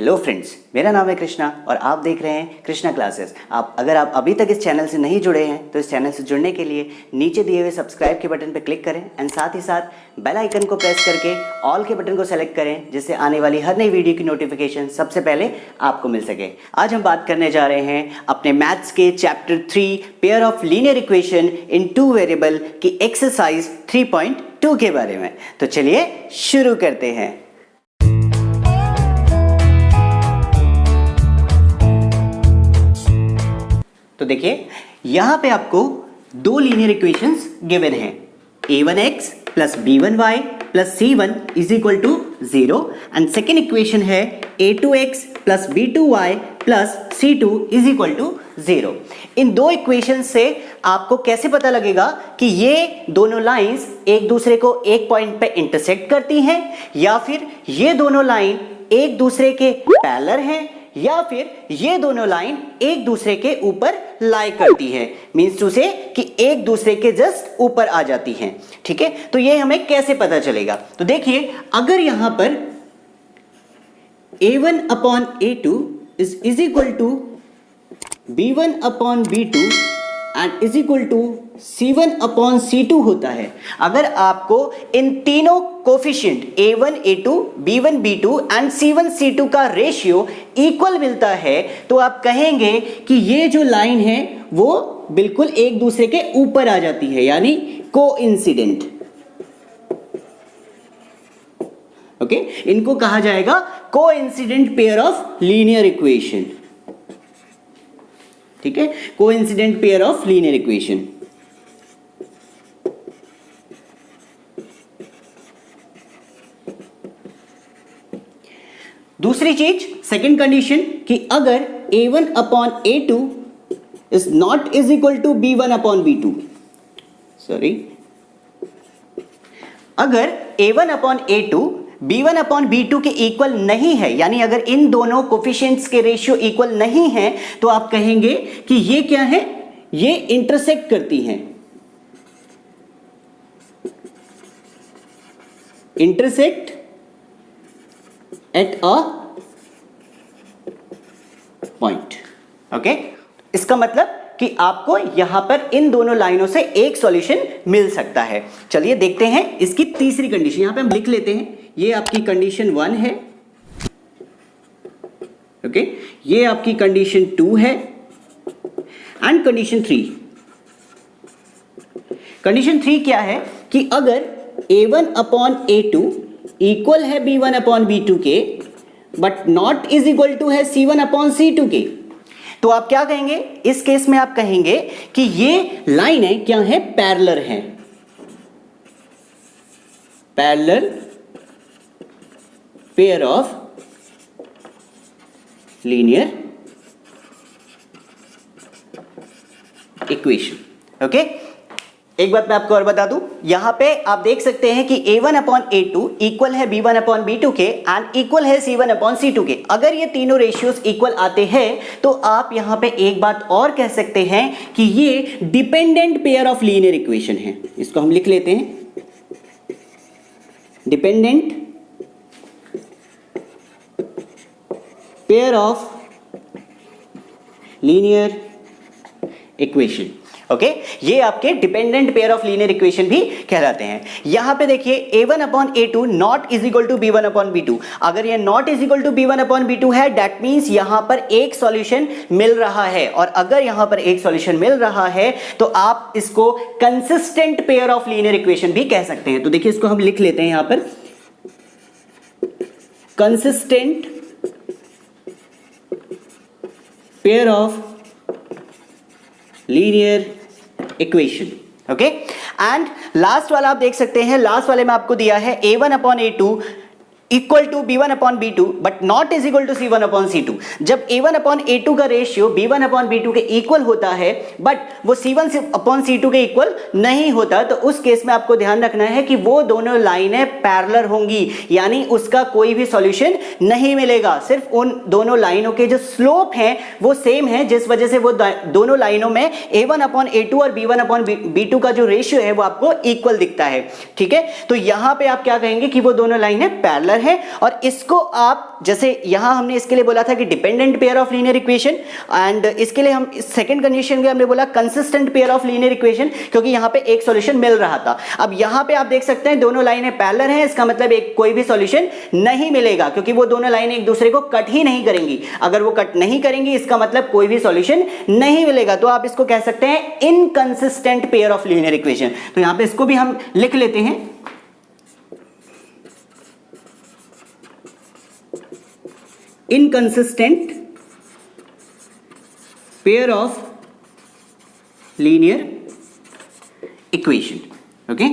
Hello friends, मेरा नाम है कृष्णा और आप देख रहे हैं कृष्णा क्लासेस। अगर आप अभी तक इस चैनल से नहीं जुड़े हैं तो इस चैनल से जुड़ने के लिए नीचे दिए हुए सब्सक्राइब के बटन पर क्लिक करें एंड साथ ही साथ बेल आइकन को प्रेस करके ऑल के बटन को सेलेक्ट करें, जिससे आने वाली हर नई वीडियो की नोटिफिकेशन सबसे पहले आपको मिल सके। आज हम बात करने जा रहे हैं अपने मैथ्स के chapter 3 pair of linear equation in two variable की एक्सरसाइज 3.2 के बारे में। तो चलिए शुरू करते हैं। तो देखिए यहां पे आपको दो लीनियर इक्वेशंस गिवन हैं, a1x plus b1y plus c1 is equal to 0 and second equation है a2x plus b2y plus c2 is equal to 0। इन दो इक्वेशन से आपको कैसे पता लगेगा कि ये दोनों लाइंस एक दूसरे को एक पॉइंट पे इंटरसेक्ट करती हैं, या फिर ये दोनों लाइन एक दूसरे के पैरेलल हैं, या फिर ये दोनों लाइन एक दूसरे के ऊपर लाई करती है, मींस टू से कि एक दूसरे के जस्ट ऊपर आ जाती हैं। ठीक है, तो ये हमें कैसे पता चलेगा? तो देखिए, अगर यहां पर a1 upon a2 is equal to b1 upon b2 and is equal to c1 upon c2 होता है, अगर आपको इन तीनों coefficient a1 a2 b1 b2 and c1 c2 का रेशियो इक्वल मिलता है, तो आप कहेंगे कि ये जो लाइन है वो बिल्कुल एक दूसरे के ऊपर आ जाती है, यानी कोइंसिडेंट। ओके, इनको कहा जाएगा coincident pair of linear equation. ठीक है, coincident pair of linear equation. दूसरी चीज, सेकेंड कंडीशन, कि अगर a1 upon a2 is not is equal to b1 upon b2, sorry, अगर a1 upon a2 b1 upon b2 के इक्वल नहीं है, यानी अगर इन दोनों कोफिशिएंट्स के रेशियो इक्वल नहीं है, तो आप कहेंगे कि ये क्या है, ये इंटरसेक्ट करती हैं, intersect at a point. Okay, इसका मतलब कि आपको यहां पर इन दोनों लाइनों से एक सॉल्यूशन मिल सकता है। चलिए देखते हैं इसकी तीसरी कंडीशन। यहां पे हम लिख लेते हैं, ये आपकी कंडीशन 1 है, ओके, ये आपकी कंडीशन 2 है एंड कंडीशन 3। कंडीशन 3 क्या है कि अगर a1 अपॉन a2 इक्वल है b1 अपॉन b2 के, but not is equal to है c1 अपॉन c2 के, तो आप क्या कहेंगे? इस केस में आप कहेंगे कि ये लाइन है क्या है, पैरेलल है, parallel pair of linear equation. Okay, एक बात मैं आपको और बता दूं, यहां पे आप देख सकते हैं कि a1 अपॉन a2 इक्वल है b1 अपॉन b2 के एंड इक्वल है c1 अपॉन c2 के। अगर ये तीनों रेशियोज इक्वल आते हैं तो आप यहां पे एक बात और कह सकते हैं कि ये dependent pair of linear equation है। इसको हम लिख लेते हैं, dependent pair of linear equation. Okay, ये आपके dependent pair of linear equation भी कहलाते हैं। यहां पे देखिए a1 upon a2 not is equal to b1 upon b2। अगर ये not is equal to b1 upon b2 है, दैट मींस यहां पर एक सॉल्यूशन मिल रहा है, और अगर यहां पर एक सॉल्यूशन मिल रहा है तो आप इसको consistent pair of linear equation भी कह सकते हैं। तो देखिए इसको हम लिख लेते हैं यहां पर, consistent pair of linear equation. Okay, and last वाला आप देख सकते हैं, लास्ट वाले में आपको दिया है a1 upon a2 equal to b1 upon b2 but not is equal to c1 upon c2। जब a1 अपॉन a2 का रेशियो b1 अपॉन b2 के इक्वल होता है बट वो c1 अपॉन c2 के इक्वल नहीं होता, तो उस केस में आपको ध्यान रखना है कि वो दोनों लाइनें पैरेलल होंगी, यानी उसका कोई भी सॉल्यूशन नहीं मिलेगा। सिर्फ उन दोनों लाइनों के जो स्लोप हैं वो सेम है, जिस वजह से वो दोनों लाइनों में a1 अपॉन a2 और b1 अपॉन b2 का जो रेशियो है वो आपको इक्वल दिखता है। ठीक है, तो यहां पे आप क्या कहेंगे कि वो दोनों लाइनें पैरेलल है और इसको आप जैसे यहां हमने इसके लिए बोला था कि dependent pair of linear equation, and इसके लिए हम सेकंड कंडीशन में हमने बोला consistent pair of linear equation, क्योंकि यहां पे एक सॉल्यूशन मिल रहा था। अब यहां पे आप देख सकते हैं दोनों लाइनें पैरेलल हैं, इसका मतलब एक कोई भी सॉल्यूशन नहीं मिलेगा, क्योंकि वो दोनों लाइनें एक दूसरे को कट ही नहीं करेंगी। अगर वो कट नहीं करेंगी इसका मतलब कोई भी सॉल्यूशन नहीं मिलेगा, तो आप इसको कह सकते हैं inconsistent pair of linear equation. तो यहां पे इसको भी हम लिख लेते हैं, inconsistent pair of linear equation. Okay,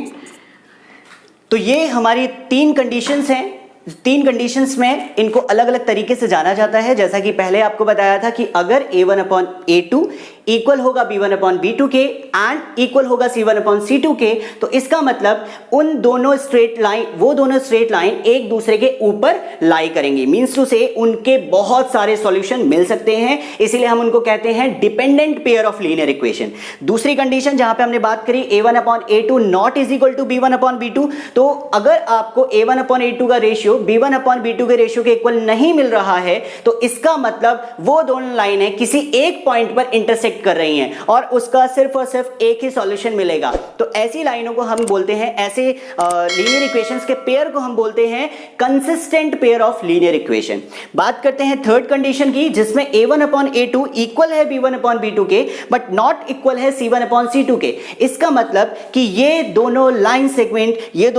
तो ये हमारी तीन कंडीशंस हैं। तीन कंडीशंस में इनको अलग अलग तरीके से जाना जाता है। जैसा कि पहले आपको बताया था कि अगर a1/a2 इक्वल होगा b1/b2 के एंड इक्वल होगा c1/c2 के, तो इसका मतलब उन दोनों स्ट्रेट लाइन, वो दोनों स्ट्रेट लाइन एक दूसरे के ऊपर लाई करेंगे, मींस टू से उनके बहुत सारे सॉल्यूशन मिल सकते हैं, इसीलिए हम उनको कहते हैं dependent pair of linear equation. दूसरी कंडीशन जहां पे हमने बात करी a1/a2 not is equal to b1/b2, तो अगर आपको a1/a2 का रेशियो b1/b2 के रेशियो के इक्वल नहीं मिल रहा है, तो इसका मतलब वो दोनों लाइनें किसी एक पॉइंट पर इंटरसेक्ट कर रही हैं और उसका सिर्फ और सिर्फ एक ही सॉल्यूशन मिलेगा। तो ऐसी लाइनों को हम बोलते हैं, ऐसे लीनियर इक्वेशंस के पेयर को हम बोलते हैं consistent pair of linear equation. बात करते हैं थर्ड कंडीशन की, जिसमें a1/a2 इक्वल है b1/b2 के बट नॉट इक्वल है c1/c2 के। इसका मतलब कि ये दोनों लाइन सेगमेंट, ये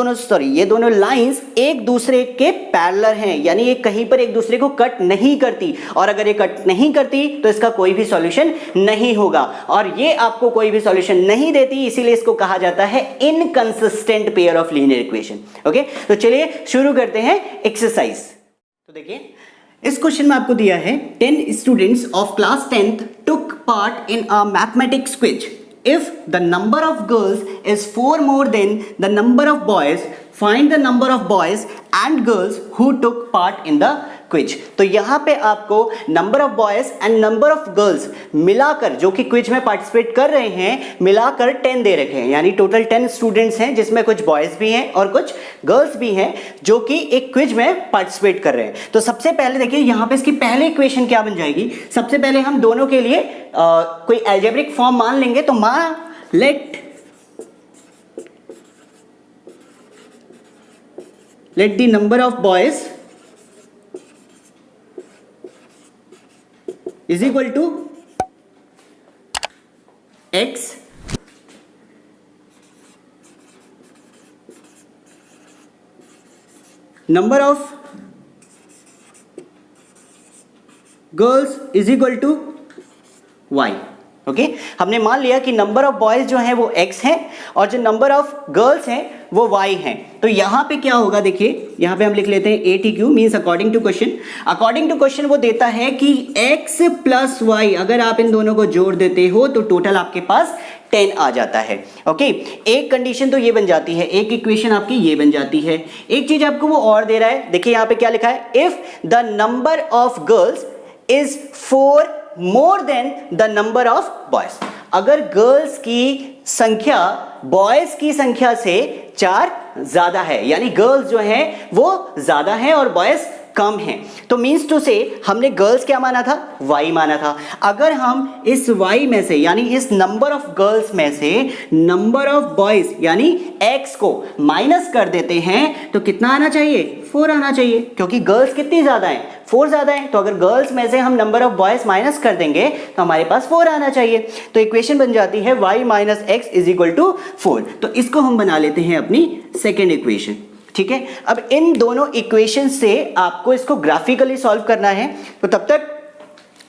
दोनों लाइंस एक दूसरे के पैरेलल हैं, यानी ये कहीं पर एक दूसरे को कट नहीं करती, और अगर ये कट नहीं करती तो इसका कोई भी सॉल्यूशन नहीं होगा, और ये आपको कोई भी सॉल्यूशन नहीं देती, इसीलिए इसको कहा जाता है inconsistent pair of linear equation. Okay, तो चलिए शुरू करते हैं एक्सरसाइज। तो देखिए इस क्वेश्चन में आपको दिया है 10 students of class 10th took part in a mathematics quiz. If the number of girls is 4 more than the number of boys, find the number of boys and girls who took part in the quiz. तो यहां पे आपको number of boys and number of girls मिलाकर, जो कि quiz में participate कर रहे हैं, मिलाकर 10 दे रखे हैं, यानी टोटल 10 स्टूडेंट्स हैं, जिसमें कुछ बॉयज भी हैं और कुछ गर्ल्स भी हैं जो कि एक क्विज में पार्टिसिपेट कर रहे हैं। तो सबसे पहले देखिए यहां पे इसकी पहली इक्वेशन क्या बन जाएगी। सबसे पहले हम दोनों के लिए कोई अलजेब्रिक फॉर्म मान लेंगे। तो let the number of boys is equal to x number of girls is equal to y। Okay, हमने मान लिया कि नंबर ऑफ बॉयज जो हैं वो x हैं और जो नंबर ऑफ गर्ल्स हैं वो y हैं। तो यहां पे क्या होगा, देखिए यहां पे हम लिख लेते हैं ATQ means according to question. According to question वो देता है कि x प्लस y, अगर आप इन दोनों को जोड़ देते हो तो टोटल आपके पास 10 आ जाता है। ओके, एक कंडीशन तो ये बन जाती है, एक इक्वेशन आपकी ये बन जाती है। एक चीज आपको वो और दे रहा है, देखिए यहां पे क्या लिखा है, if the number of girls is 4 more than the number of boys. अगर गर्ल्स की संख्या बॉयज की संख्या से 4 ज्यादा है, यानी गर्ल्स जो हैं वो ज्यादा हैं और बॉयज कम हैं, तो मीन्स टू से हमने गर्ल्स क्या माना था, y माना था। अगर हम इस y में से, यानी इस नंबर ऑफ गर्ल्स में से नंबर ऑफ बॉयज यानी x को माइनस कर देते हैं तो कितना आना चाहिए, 4 आना चाहिए, क्योंकि गर्ल्स कितनी ज्यादा हैं, 4 ज्यादा हैं। तो अगर गर्ल्स में से हम नंबर ऑफ बॉयज माइनस कर देंगे तो हमारे पास 4 आना चाहिए। तो इक्वेशन बन जाती है y minus X is equal to 4। तो इसको हम बना लेते हैं अपनी सेकेंड इक्वेशन। ठीक है, अब इन दोनों इक्वेशन से आपको इसको ग्राफिकली सॉल्व करना है। तो तब तक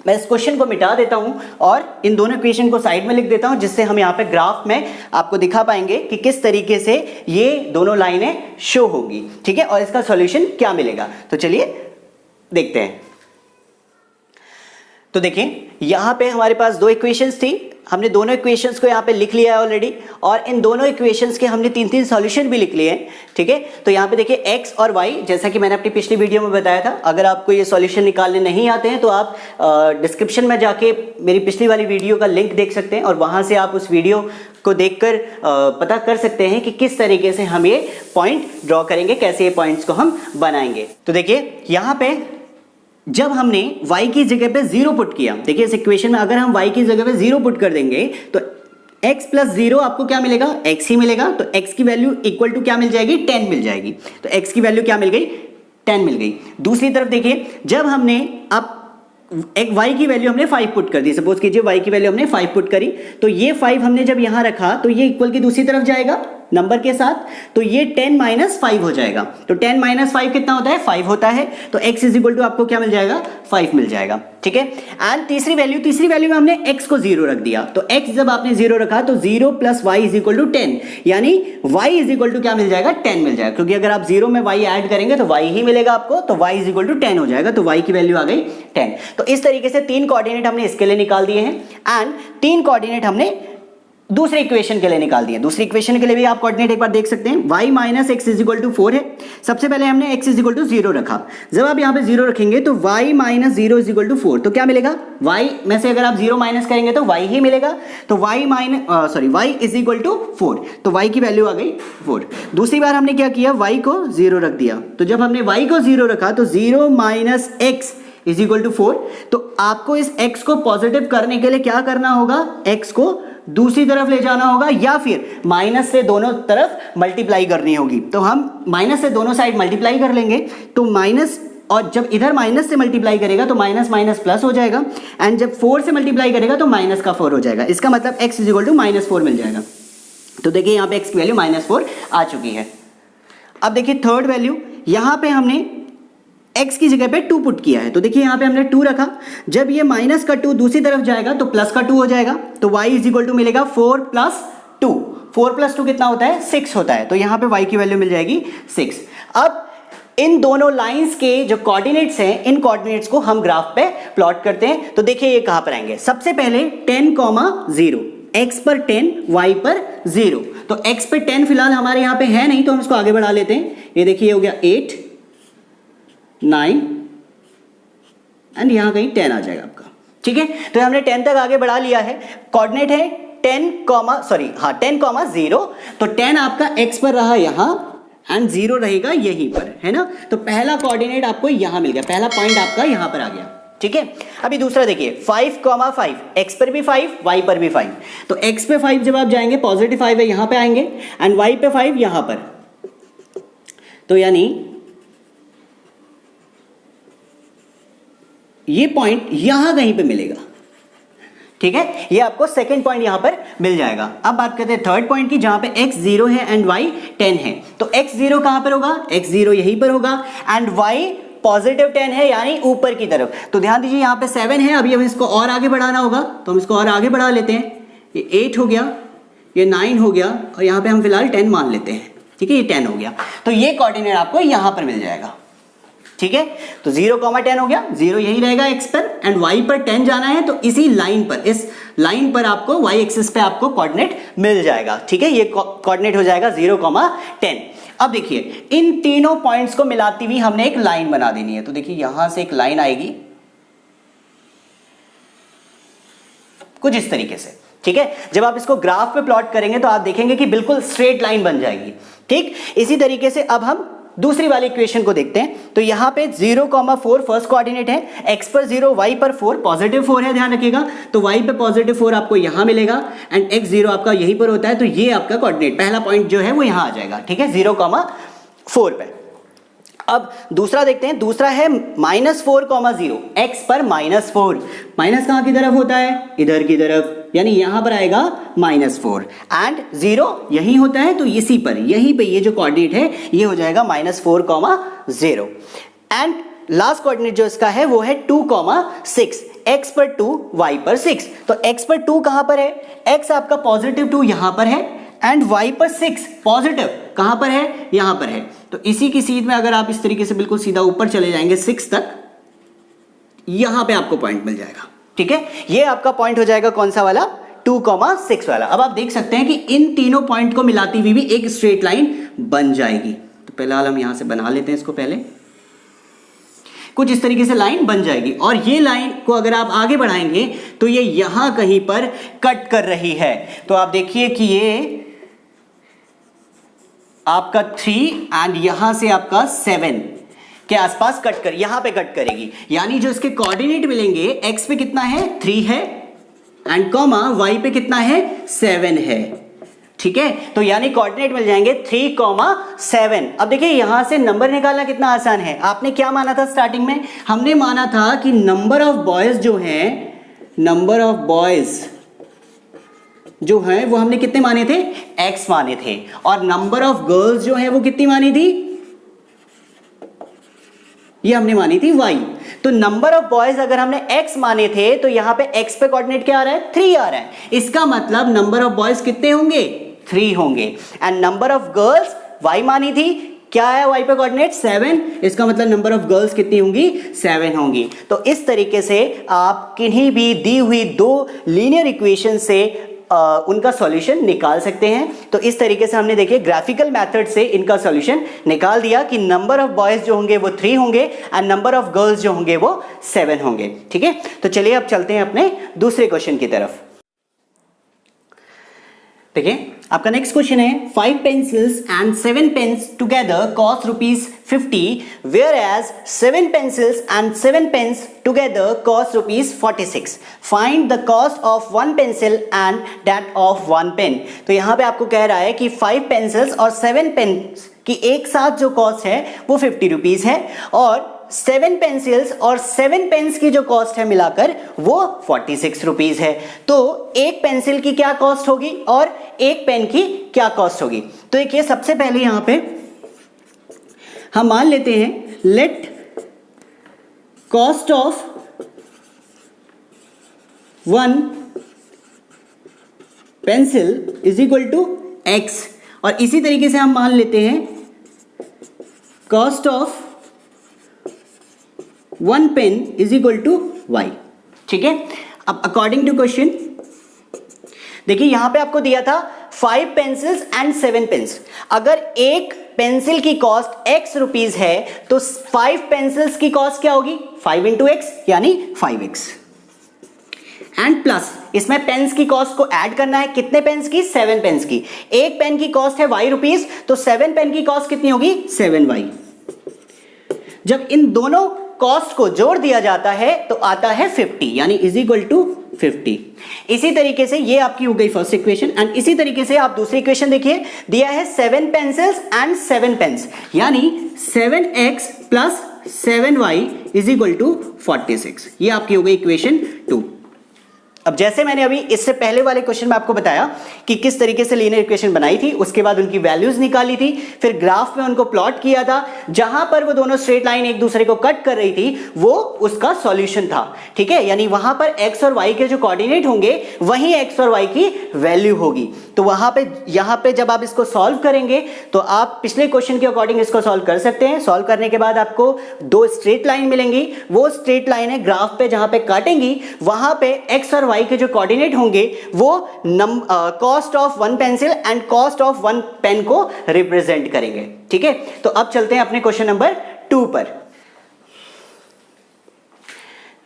मैं इस क्वेश्चन को मिटा देता हूं और इन दोनों इक्वेशन को साइड में लिख देता हूं, जिससे हम यहां पे ग्राफ में आपको दिखा पाएंगे कि किस तरीके से ये दोनों लाइनें शो होगी। ठीक है, और इसका सॉल्यूशन क्या मिलेगा। तो चलिए देखते हैं। तो देखिए यहां पे हमारे पास दो इक्वेशंस थी, हमने दोनों इक्वेशंस को यहाँ पे लिख लिया है ऑलरेडी, और इन दोनों इक्वेशंस के हमने 3-3 सॉल्यूशन भी लिख लिए हैं। ठीक है, तो यहाँ पे देखिए x और y, जैसा कि मैंने अपनी पिछली वीडियो में बताया था, अगर आपको ये सॉल्यूशन निकालने नहीं आते हैं तो आप डिस्क्रिप्शन में जाके मेरी पिछली वाली वीडियो का लिंक देख सकते हैं और वहाँ से आप उस वीडियो को देखकर पता कर सकते हैं कि किस तरीके से हम ये पॉइंट ड्रॉ करेंगे, कैसे ये पॉइंट्स को हम बनाएंगे। तो देखिए यहाँ पे जब हमने y की जगह पे 0 पुट किया, देखिए इस इक्वेशन में अगर हम y की जगह पे 0 पुट कर देंगे तो x प्लस 0 आपको क्या मिलेगा, x ही मिलेगा। तो x की वैल्यू इक्वल टू क्या मिल जाएगी, 10 मिल जाएगी। तो x की वैल्यू क्या मिल गई, 10 मिल गई। दूसरी तरफ देखिए जब हमने अब एक y की वैल्यू हमने 5 पुट कर दी, सपोज कीजिए y की वैल्यू हमने 5 पुट करी, तो ये 5 हमने जब यहां रखा तो ये इक्वल की दूसरी तरफ जाएगा नंबर के साथ, तो ये 10 माइनस 5 हो जाएगा। तो 10 माइनस 5 कितना होता है, 5 होता है। तो x इज इक्वल टू आपको क्या मिल जाएगा, 5 मिल जाएगा, ठीक है। एंड तीसरी वैल्यू में हमने x को 0 रख दिया। तो x जब आपने 0 रखा तो 0 plus y is equal to 10, यानी y इज इक्वल टू क्या मिल जाएगा, 10 मिल जाएगा, क्योंकि अगर आप 0 में y ऐड करेंगे तो y ही मिलेगा आपको। तो y इज इक्वल टू 10 हो जाएगा। तो y की वैल्यू आ गई 10। तो इस तरीके से 3 कोऑर्डिनेट हमने इसके लिए निकाल दिए हैं एंड 3 कोऑर्डिनेट हमने दूसरे इक्वेशन के लिए निकाल दिए। दूसरी इक्वेशन के लिए भी आप कोऑर्डिनेट एक बार देख सकते हैं। y minus X is equal to 4 है। सबसे पहले हमने x इज इक्वल टू 0 रखा। जब आप यहाँ पे 0 रखेंगे तो y minus 0 is equal to 4, तो क्या मिलेगा, y में से अगर आप 0 माइनस करेंगे तो y ही मिलेगा। तो y इज इक्वल टू 4, तो y की वैल्यू आ गई 4। दूसरी बार हमने क्या किया, y को 0 रख दिया। तो जब हमने y को 0 रखा तो 0 minus X is equal to 4। तो आपको इस x को पॉजिटिव करने के लिए क्या करना होगा, x को दूसरी तरफ ले जाना होगा या फिर माइनस से दोनों तरफ मल्टीप्लाई करनी होगी। तो हम माइनस से दोनों साइड मल्टीप्लाई कर लेंगे, तो माइनस, और जब इधर माइनस से मल्टीप्लाई करेगा तो माइनस माइनस प्लस हो जाएगा, एंड जब 4 से मल्टीप्लाई करेगा तो माइनस का 4 हो जाएगा। इसका मतलब x इज इक्वल टू -4 मिल जाएगा। तो देखिए यहाँ पे x की वैल्यू -4 आ चुकी है। अब देखिए थर्ड वैल्यू, यहाँ पे हमने x की जगह पे 2 पुट किया है। तो देखिए यहाँ पे हमने 2 रखा, जब ये माइनस का 2 दूसरी तरफ जाएगा तो प्लस का 2 हो जाएगा। तो y इज इक्वल टू मिलेगा 4 प्लस 2। 4 प्लस 2 कितना होता है, 6 होता है। तो यहाँ पे y की वैल्यू मिल जाएगी 6। अब इन दोनों लाइंस के जो कोऑर्डिनेट्स हैं, इन कोऑर्डिनेट्स को हम ग्राफ पे प्लॉट करते हैं। तो देखिए ये कहाँ पर आएंगे, सबसे पहले 10,0, x पर 10, y पर 0। तो x पे 10 फिलहाल हमारे यहाँ पे है नहीं, तो हम इसको आगे बढ़ा लेते हैं। ये देखिए हो गया 8, 9 एंड यहां कहीं 10 आ जाएगा आपका, ठीक है। तो हमने 10 तक आगे बढ़ा लिया है। कोऑर्डिनेट है 10,0। तो 10 आपका x पर रहा यहां एंड 0 रहेगा यहीं पर, है ना। तो पहला कोऑर्डिनेट आपको यहां मिल गया, पहला पॉइंट आपका यहां पर आ गया, ठीक है। अभी दूसरा देखिए 5,5, x पर भी 5, y पर भी 5। तो x पे 5 जब आप जाएंगे, पॉजिटिव 5 है, यहां पे आएंगे, एंड y पे 5 यहां पर। तो यानी ये पॉइंट यहां कहीं पे मिलेगा, ठीक है। ये आपको सेकंड पॉइंट यहां पर मिल जाएगा। अब बात करते हैं थर्ड पॉइंट की, जहां पे x 0 है एंड y 10 है। तो x 0 कहां पर होगा, x 0 यहीं पर होगा, एंड y पॉजिटिव 10 है यानी ऊपर की तरफ। तो ध्यान दीजिए यहाँ पे 7 है, अभी हमें इसको और आगे बढ़ाना होगा, तो हम इसको और आगे बढ़ा लेते हैं। ये 8 हो गया, ये 9 हो गया, और यहाँ पे हम फिलहाल 10 मान लेते हैं, ठीक है। ये 10 हो गया, तो ये कोऑर्डिनेट आपको यहां पर मिल जाएगा, ठीक है। तो 0,10 हो गया, 0 यही रहेगा x पर, एंड y पर 10 जाना है, तो इसी लाइन पर, इस लाइन पर आपको y एक्सिस पे आपको कोऑर्डिनेट मिल जाएगा, ठीक है। ये कोऑर्डिनेट हो जाएगा 0,10। अब देखिए इन तीनों पॉइंट्स को मिलाती हुई हमने एक लाइन बना देनी है। तो देखिए यहां से एक लाइन आएगी कुछ इस तरीके से, ठीक है। जब आप इसको ग्राफ पे प्लॉट करेंगे तो आप देखेंगे कि बिल्कुल स्ट्रेट लाइन बन जाएगी, ठीक। इसी तरीके से अब हम दूसरी वाली इक्वेशन को देखते हैं। तो यहां पे 0,4 फर्स्ट कोऑर्डिनेट है, x पर 0, y पर 4, पॉजिटिव 4 है, ध्यान रखिएगा। तो y पे पॉजिटिव 4 आपको यहां मिलेगा, एंड x 0 आपका यहीं पर होता है। तो ये आपका कोऑर्डिनेट, पहला पॉइंट जो है वो यहां आ जाएगा, ठीक है, 0,4 पे। अब दूसरा देखते हैं, दूसरा है -4,0, x पर -4। माइनस कहां की तरफ होता है, इधर की तरफ, यानी यहां पर आएगा -4, एंड 0 यही होता है, तो इसी पर, यहीं पे ये जो कोऑर्डिनेट है ये हो जाएगा -4,0। एंड लास्ट कोऑर्डिनेट जो इसका है वो है 2,6, x पर 2, y पर 6। तो x पर 2 कहां पर है, x आपका पॉजिटिव 2 यहां पर है, एंड y पर 6 पॉजिटिव कहां पर है, यहां पर है। तो इसी की सीध में अगर आप इस तरीके से बिल्कुल सीधा ऊपर चले जाएंगे 6 तक, यहां पे आपको पॉइंट मिल जाएगा, ठीक है। ये आपका पॉइंट हो जाएगा कौन सा वाला, 2,6 वाला। अब आप देख सकते हैं कि इन तीनों पॉइंट को मिलाती हुई भी एक स्ट्रेट लाइन बन जाएगी। तो फिलहाल हम यहां से बना लेते हैं इसको पहले। कुछ इस तरीके से लाइन बन जाएगी और ये लाइन को अगर आप आगे बढ़ाएंगे तो ये यहां कहीं पर कट कर रही है। तो आप देखिए कि ये आपका 3 एंड यहां से आपका 7 के आसपास यहां पे कट करेगी, यानी जो इसके कोऑर्डिनेट मिलेंगे x पे कितना है 3 है एंड कॉमा y पे कितना है 7 है। ठीक है, तो यानी कोऑर्डिनेट मिल जाएंगे 3,7। अब देखिए यहां से नंबर निकालना कितना आसान है। आपने क्या माना था स्टार्टिंग में? हमने माना था कि नंबर ऑफ बॉयज जो है वो हमने कितने माने थे? x माने थे, और नंबर ऑफ गर्ल्स जो है वो कितनी मानी थी? ये हमने मानी थी y। तो नंबर ऑफ बॉयज अगर हमने x माने थे तो यहां पे x पे कोऑर्डिनेट क्या आ रहा है? 3 आ रहा है। इसका मतलब नंबर ऑफ बॉयज कितने होंगे? 3 होंगे। And number of girls y मानी थी, क्या है y पे कोऑर्डिनेट? 7। इसका मतलब नंबर ऑफ गर्ल्स कितनी होंगी? 7 होंगी। तो इस तरीके से आप किन्हीं भी दी हुई दो लीनियर इक्वेशन से उनका सॉल्यूशन निकाल सकते हैं। तो इस तरीके से हमने देखिए ग्राफिकल मेथड से इनका सॉल्यूशन निकाल दिया कि नंबर ऑफ बॉयज जो होंगे वो 3 होंगे एंड नंबर ऑफ गर्ल्स जो होंगे वो 7 होंगे। ठीक है, तो चलिए अब चलते हैं अपने दूसरे क्वेश्चन की तरफ। देखिए आपका नेक्स्ट क्वेश्चन है 5 pencils and 7 pens together cost ₹50, whereas 7 pencils and 7 pens together cost ₹46. Find the cost of 1 pencil and that of 1 pen. तो यहाँ पे आपको कह रहा है कि 5 pencils और 7 pens की एक साथ जो कॉस्ट है वो ₹50 है और 7 पेंसिल्स और 7 पेन्स की जो कॉस्ट है मिलाकर वो ₹46 है। तो एक पेंसिल की क्या कॉस्ट होगी और एक पेन की क्या कॉस्ट होगी? तो देखिए सबसे पहले यहां पे हम मान लेते हैं let cost of 1 pencil is equal to x, और इसी तरीके से हम मान लेते हैं cost of 1 pen is equal to y। ठीक है, अब अकॉर्डिंग टू क्वेश्चन देखिए यहां पे आपको दिया था 5 पेंसिल्स एंड 7 पेन्स। अगर एक पेंसिल की कॉस्ट x रुपीस है तो 5 पेंसिल्स की कॉस्ट क्या होगी? 5 इंटू x यानी 5x एंड प्लस इसमें पेन्स की कॉस्ट को ऐड करना है। कितने पेन्स की? 7 पेन्स की। एक पेन की कॉस्ट है y रुपीस तो 7 पेन की कॉस्ट कितनी होगी? 7y। जब इन दोनों कॉस्ट को जोड़ दिया जाता है तो आता है 50 यानी इज इक्वल टू 50। इसी तरीके से ये आपकी हो गई फर्स्ट इक्वेशन एंड इसी तरीके से आप दूसरी इक्वेशन देखिए, दिया है 7 पेंसिल्स एंड 7 पेन्स यानी 7x plus 7y is equal to 46। ये आपकी हो गई इक्वेशन 2। अब जैसे मैंने अभी इससे पहले वाले क्वेश्चन में आपको बताया कि किस तरीके से लीनियर इक्वेशन बनाई थी, उसके बाद उनकी वैल्यूज निकाली थी, फिर ग्राफ में उनको प्लॉट किया था, जहां पर वो दोनों स्ट्रेट लाइन एक दूसरे को कट कर रही थी वो उसका सॉल्यूशन था। ठीक है, यानी वहां पर x और y के जो कोऑर्डिनेट होंगे वहीं x और y की वैल्यू होगी। तो वहां पे यहां पे जब आप इसको सॉल्व करेंगे तो आप पिछले क्वेश्चन के अकॉर्डिंग इसको सॉल्व कर सकते हैं। सॉल्व करने के बाद आपको दो स्ट्रेट लाइन मिलेंगी, वो स्ट्रेट लाइन है ग्राफ पे जहां पे काटेंगी वहां पे x और y के जो कोऑर्डिनेट होंगे वो cost of 1 pencil and cost of 1 pen को रिप्रेजेंट करेंगे। ठीक है, तो अब चलते हैं अपने क्वेश्चन नंबर 2 पर।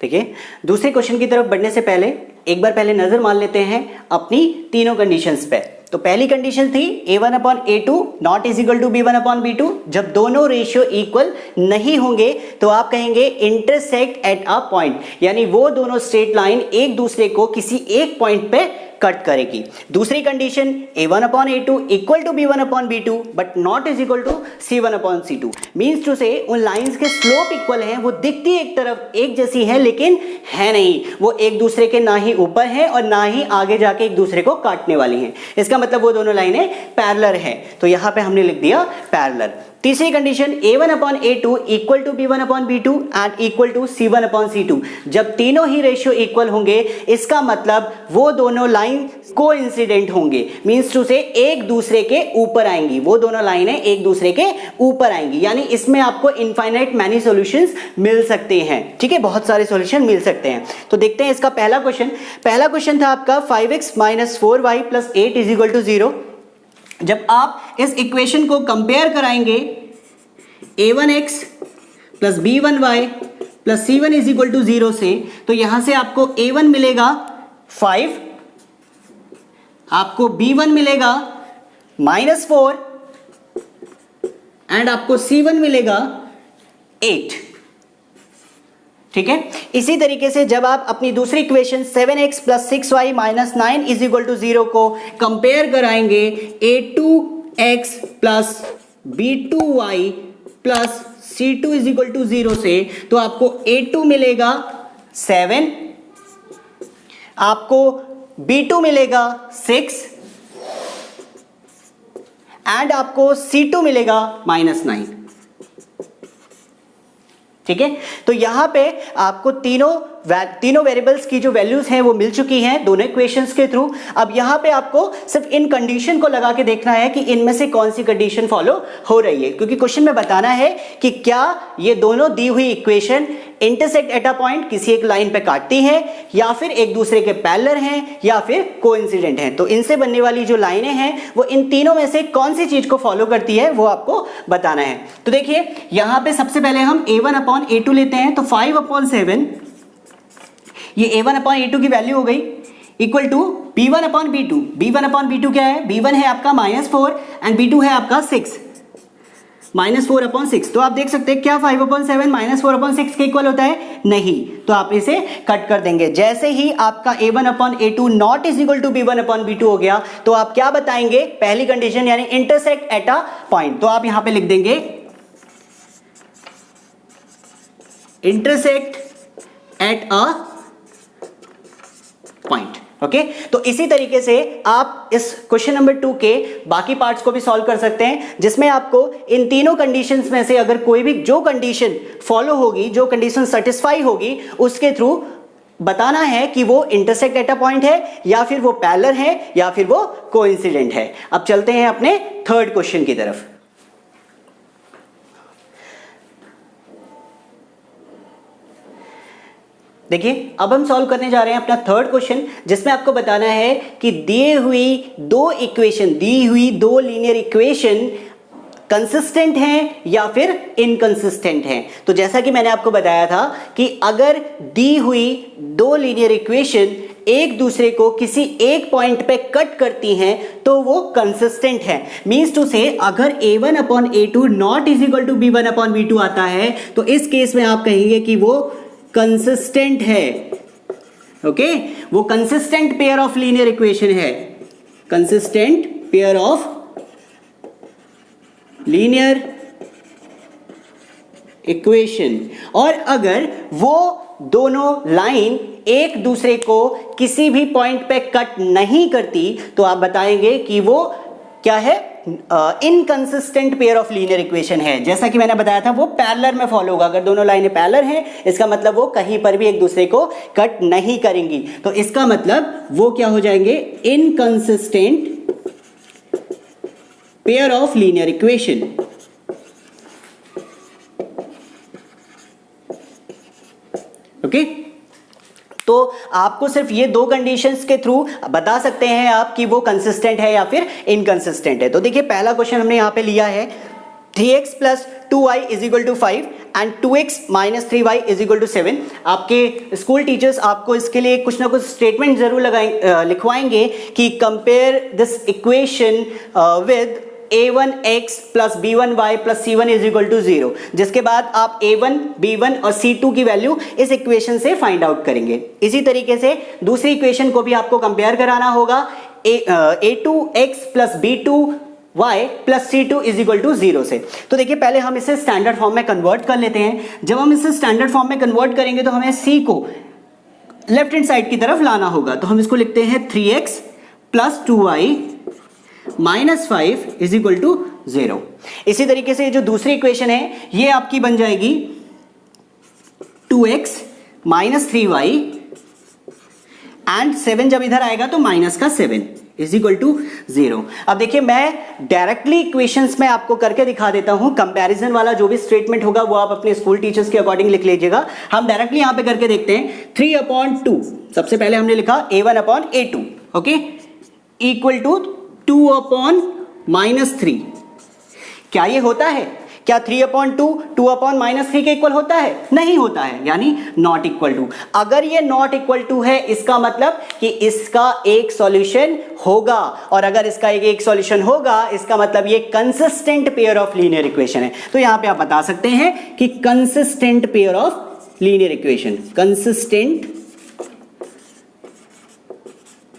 देखिए दूसरे क्वेश्चन की तरफ बढ़ने से पहले एक बार पहले नजर मान लेते हैं अपनी तीनों कंडीशंस पे। तो पहली कंडीशन थी a1/a2 not is equal to b1/b2। जब दोनों रेशियो इक्वल नहीं होंगे तो आप कहेंगे इंटरसेक्ट एट अ पॉइंट, यानी वो दोनों स्ट्रेट लाइन एक दूसरे को किसी एक पॉइंट पे कट करेगी। दूसरी condition a1/a2 equal to b1/b2 but not is equal to c1/c2। Means two से उन लाइंस के स्लोप इक्वल हैं, वो दिखती एक तरफ एक जैसी है लेकिन है नहीं, वो एक दूसरे के ना ही ऊपर है और ना ही आगे जाके एक दूसरे को काटने वाली हैं। इसका मतलब वो दोनों लाइनें पैरेलल हैं, तो यहां पे हमने लिख दिया पैरेलल। तीसरी condition a1/a2 equal to b1/b2 and equal to c1/c2। जब तीनों ही रेशियो इक्वल होंगे इसका मतलब वो दोनों लाइन कोइंसिडेंट होंगे, मींस टू से एक दूसरे के ऊपर आएंगी, वो दोनों लाइनें एक दूसरे के ऊपर आएंगी। यानी इसमें आपको इनफाइनाइट मैनी सॉल्यूशंस मिल सकते हैं। ठीक है, बहुत सारे सॉल्यूशन मिल सकते हैं। तो देखते हैं इसका पहला क्वेश्चन था आपका 5x - 4y + 8 = 0। जब आप इस इक्वेशन को कंपेयर कराएंगे a1x plus b1y plus c1 is equal to 0 से, तो यहां से आपको a1 मिलेगा 5, आपको b1 मिलेगा -4 एंड आपको c1 मिलेगा 8। ठीक है, इसी तरीके से जब आप अपनी दूसरी equation 7x plus 6y minus 9 is equal to 0 को कंपेयर कराएंगे a2x plus b2y plus c2 is equal to 0 से, तो आपको a2 मिलेगा 7, आपको b2 मिलेगा 6 एंड आपको c2 मिलेगा -9। ठीक है, तो यहां पे आपको तीनों वेरिएबल्स की जो वैल्यूज हैं वो मिल चुकी हैं दोनों इक्वेशंस के थ्रू। अब यहां पे आपको सिर्फ इन कंडीशन को लगा के देखना है कि इनमें से कौन सी कंडीशन फॉलो हो रही है, क्योंकि क्वेश्चन में बताना है कि क्या ये दोनों दी हुई equation intersect at a point, किसी एक लाइन पे काटती है, या फिर एक दूसरे के पैरेलल हैं, या फिर कोइंसिडेंट हैं। तो इनसे बनने वाली जो लाइनें हैं वो इन तीनों में से कौन सी चीज को फॉलो करती है वो आपको बताना है। तो देखिए यहां पे सबसे पहले हम a1/a2 लेते हैं, तो 5/7 ये a1/a2 की वैल्यू हो गई इक्वल टू b1/b2। b1/b2 क्या है? b1 है आपका -4 एंड b2 है आपका 6, -4/6। तो आप देख सकते हैं क्या 5/7 -4/6 के इक्वल होता है? नहीं, तो आप इसे कट कर देंगे। जैसे ही आपका a1/a2 not is equal to b1/b2 हो गया, तो आप क्या बताएंगे? पहली कंडीशन यानी इंटरसेक्ट एट अ पॉइंट, तो आप यहां पे लिख देंगे intersect at a point. Okay, तो इसी तरीके से आप इस क्वेश्चन नंबर 2 के बाकी पार्ट्स को भी सॉल्व कर सकते हैं, जिसमें आपको इन तीनों कंडीशंस में से अगर कोई भी जो कंडीशन फॉलो होगी, जो कंडीशन सेटिस्फाई होगी, उसके थ्रू बताना है कि वो इंटरसेक्ट एट अ पॉइंट है, या फिर वो पैरेलल है, या फिर वो कोइंसिडेंट है। अब चलते हैं अपने थर्ड क्वेश्चन की तरफ। देखिए अब हम सॉल्व करने जा रहे हैं अपना थर्ड क्वेश्चन, जिसमें आपको बताना है कि दी हुई दो लीनियर इक्वेशन कंसिस्टेंट हैं या फिर इनकंसिस्टेंट हैं। तो जैसा कि मैंने आपको बताया था कि अगर दी हुई दो लीनियर इक्वेशन एक दूसरे को किसी एक पॉइंट पे कट करती हैं तो वो कंसिस्टेंट है। मींस टू से अगर a1/a2 not is equal to b1/b2 आता है, तो इस केस में आप कहेंगे कि वो कंसिस्टेंट है। ओके, वो consistent pair of linear equation है, consistent pair of linear equation. और अगर वो दोनों लाइन एक दूसरे को किसी भी पॉइंट पे कट नहीं करती, तो आप बताएंगे कि वो क्या है? Inconsistent pair of linear equation है। जैसा कि मैंने बताया था वो पैरेलल में फॉलो होगा। अगर दोनों लाइनें पैरेलल हैं, इसका मतलब वो कहीं पर भी एक दूसरे को कट नहीं करेंगी, तो इसका मतलब वो क्या हो जाएंगे? Inconsistent pair of linear equation. Okay, तो आपको सिर्फ ये दो कंडीशंस के थ्रू बता सकते हैं आप कि वो कंसिस्टेंट है या फिर इनकंसिस्टेंट है। तो देखिए पहला क्वेश्चन हमने यहां पे लिया है 3x plus 2y is equal to 5 and 2x minus 3y is equal to 7। आपके स्कूल टीचर्स आपको इसके लिए कुछ ना कुछ स्टेटमेंट जरूर लिखवाएंगे कि compare this equation with a1x plus b1y plus c1 is equal to 0, जिसके बाद आप a1, b1 और c2 की वैल्यू इस इक्वेशन से फाइंड आउट करेंगे। इसी तरीके से दूसरी इक्वेशन को भी आपको कंपेयर कराना होगा a2x plus b2y plus c2 is equal to 0 से। तो देखिए पहले हम इसे स्टैंडर्ड फॉर्म में कन्वर्ट कर लेते हैं। जब हम इसे स्टैंडर्ड फॉर्म में कन्वर्ट करेंगे तो हमें c को लेफ्ट हैंड साइड की तरफ लाना होगा। तो हम इसको लिखते हैं 3x plus 2y -5 is equal to 0। इसी तरीके से जो दूसरी इक्वेशन है ये आपकी बन जाएगी 2x माइनस 3y एंड 7 जब इधर आएगा तो माइनस का 7 इज इक्वल टू 0। अब देखिए मैं डायरेक्टली इक्वेशंस में आपको करके दिखा देता हूं। कंपैरिजन वाला जो भी स्टेटमेंट होगा वो आप अपने स्कूल टीचर्स के अकॉर्डिंग लिख लीजिएगा। हम डायरेक्टली यहां पे करके देखते हैं। 3/2 सबसे पहले हमने लिखा a1/a2 ओके इक्वल टू 2/-3। क्या ये होता है क्या 3/2 2/-3 के इक्वल होता है? नहीं होता है, यानी नॉट इक्वल टू। अगर ये नॉट इक्वल टू है इसका मतलब कि इसका एक सॉल्यूशन होगा, और अगर इसका एक सॉल्यूशन होगा इसका मतलब ये consistent pair of linear equation है। तो यहां पे आप बता सकते हैं कि consistent pair of linear equation, consistent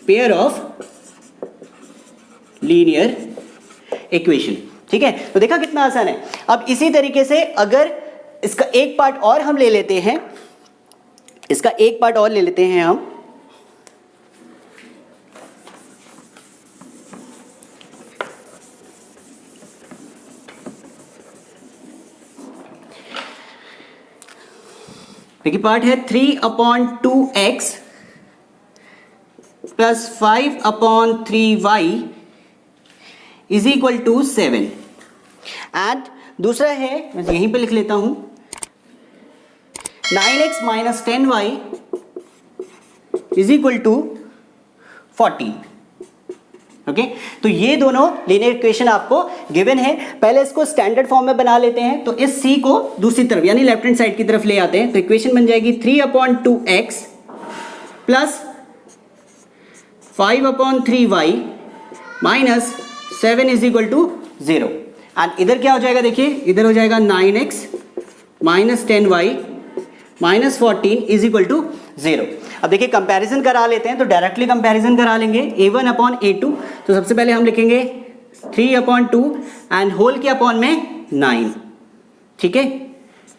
pair of linear equation. ठीक है, तो देखा कितना आसान है। अब इसी तरीके से अगर इसका एक पार्ट और हम ले लेते हैं, इसका एक पार्ट और ले लेते हैं हम, देखिए पार्ट है 3/2x plus 5/3y is equal to 7। And दूसरा है, मैं यहीं पे लिख लेता हूं, 9x minus 10y is equal to 14। Okay, तो ये दोनों लीनियर इक्वेशन आपको गिवन है। पहले इसको स्टैंडर्ड फॉर्म में बना लेते हैं, तो इस c को दूसरी तरफ यानी लेफ्ट हैंड साइड की तरफ ले आते हैं, तो इक्वेशन बन जाएगी 3/2x plus 5/3y minus 7 is equal to 0। And इधर क्या हो जाएगा, देखिए इधर हो जाएगा 9x minus 10y minus 14 is equal to 0। अब देखिए कंपैरिजन करा लेते हैं, तो डायरेक्टली कंपैरिजन करा लेंगे a1/a2। तो सबसे पहले हम लिखेंगे 3/2 एंड होल के अपॉन में 9। ठीक है,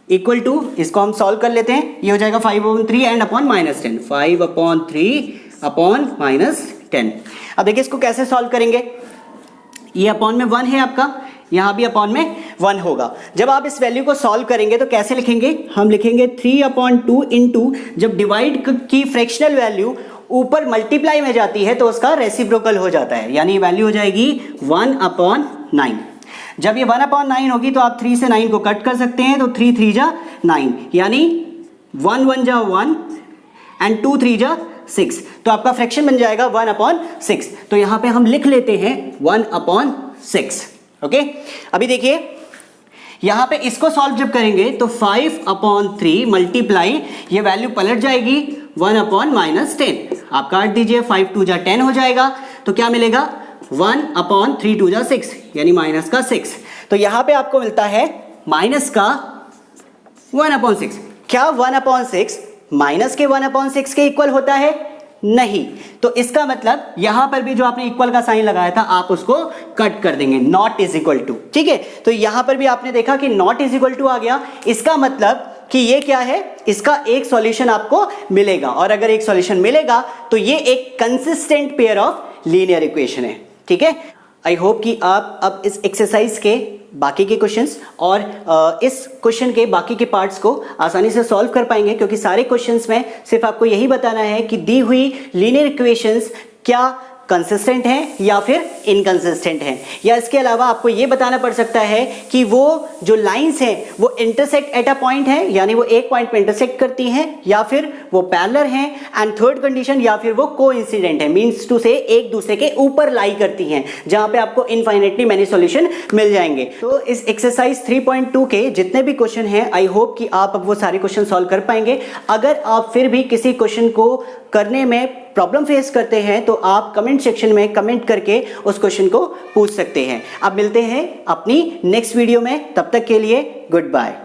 इक्वल टू, इसको हम सॉल्व कर लेते हैं, ये हो जाएगा 5/3 and upon minus 10, 5/3 upon minus 10। अब देखिए इसको कैसे सॉल्व करेंगे, ये अपॉन में 1 है आपका, यहां भी अपॉन में 1 होगा। जब आप इस वैल्यू को सॉल्व करेंगे तो कैसे लिखेंगे, हम लिखेंगे 3/2 इंटू, जब डिवाइड की फ्रैक्शनल वैल्यू ऊपर मल्टीप्लाई में जाती है तो उसका रेसिप्रोकल हो जाता है, यानी वैल्यू हो जाएगी 1/9। जब ये 1/9 होगी तो आप 3 से 9 को कट कर सकते हैं, तो 3 3 जा 9, यानी 1 1 जा 1 एंड 2 3 जा 6, तो आपका फ्रैक्शन बन जाएगा 1/6। तो यहां पे हम लिख लेते हैं 1/6। ओके, अभी देखिए यहां पे इसको सॉल्व जब करेंगे तो 5/3 मल्टीप्लाई, ये वैल्यू पलट जाएगी 1/-10। आप काट दीजिए, 5 2 जा 10 हो जाएगा, तो क्या मिलेगा 1/3 2 जा 6, यानी माइनस का 6। तो यहां पे आपको मिलता है माइनस का 1/6। क्या 1/6 माइनस के 1/6 के इक्वल होता है? नहीं। तो इसका मतलब यहां पर भी जो आपने इक्वल का साइन लगाया था आप उसको कट कर देंगे, नॉट इज इक्वल टू। ठीक है, तो यहां पर भी आपने देखा कि नॉट इज इक्वल टू आ गया, इसका मतलब कि ये क्या है, इसका एक सॉल्यूशन आपको मिलेगा, और अगर एक सॉल्यूशन मिलेगा तो ये एक consistent pair of linear equation है। ठीक है, आई होप कि आप अब इस एक्सरसाइज के बाकी के क्वेश्चंस और इस क्वेश्चन के बाकी के पार्ट्स को आसानी से सॉल्व कर पाएंगे, क्योंकि सारे क्वेश्चंस में सिर्फ आपको यही बताना है कि दी हुई लीनियर इक्वेशंस क्या कंसिस्टेंट हैं या फिर इनकंसिस्टेंट हैं, या इसके अलावा आपको ये बताना पड़ सकता है कि वो जो लाइंस हैं वो इंटरसेक्ट एट अ पॉइंट है, यानी वो एक पॉइंट पे इंटरसेक्ट करती हैं, या फिर वो पैरेलल हैं, एंड थर्ड कंडीशन या फिर वो कोइंसिडेंट है, मींस टू से एक दूसरे के ऊपर लाई करती हैं, जहां पे आपको इनफाइनेटली मैनी सॉल्यूशन मिल जाएंगे। तो इस एक्सरसाइज 3.2 के जितने भी क्वेश्चन हैं, आई होप कि आप अब वो सारे क्वेश्चन सॉल्व कर पाएंगे। अगर आप फिर भी किसी क्वेश्चन को करने में प्रॉब्लम फेस करते हैं तो आप कमेंट सेक्शन में कमेंट करके उस क्वेश्चन को पूछ सकते हैं। अब मिलते हैं अपनी नेक्स्ट वीडियो में, तब तक के लिए गुड बाय।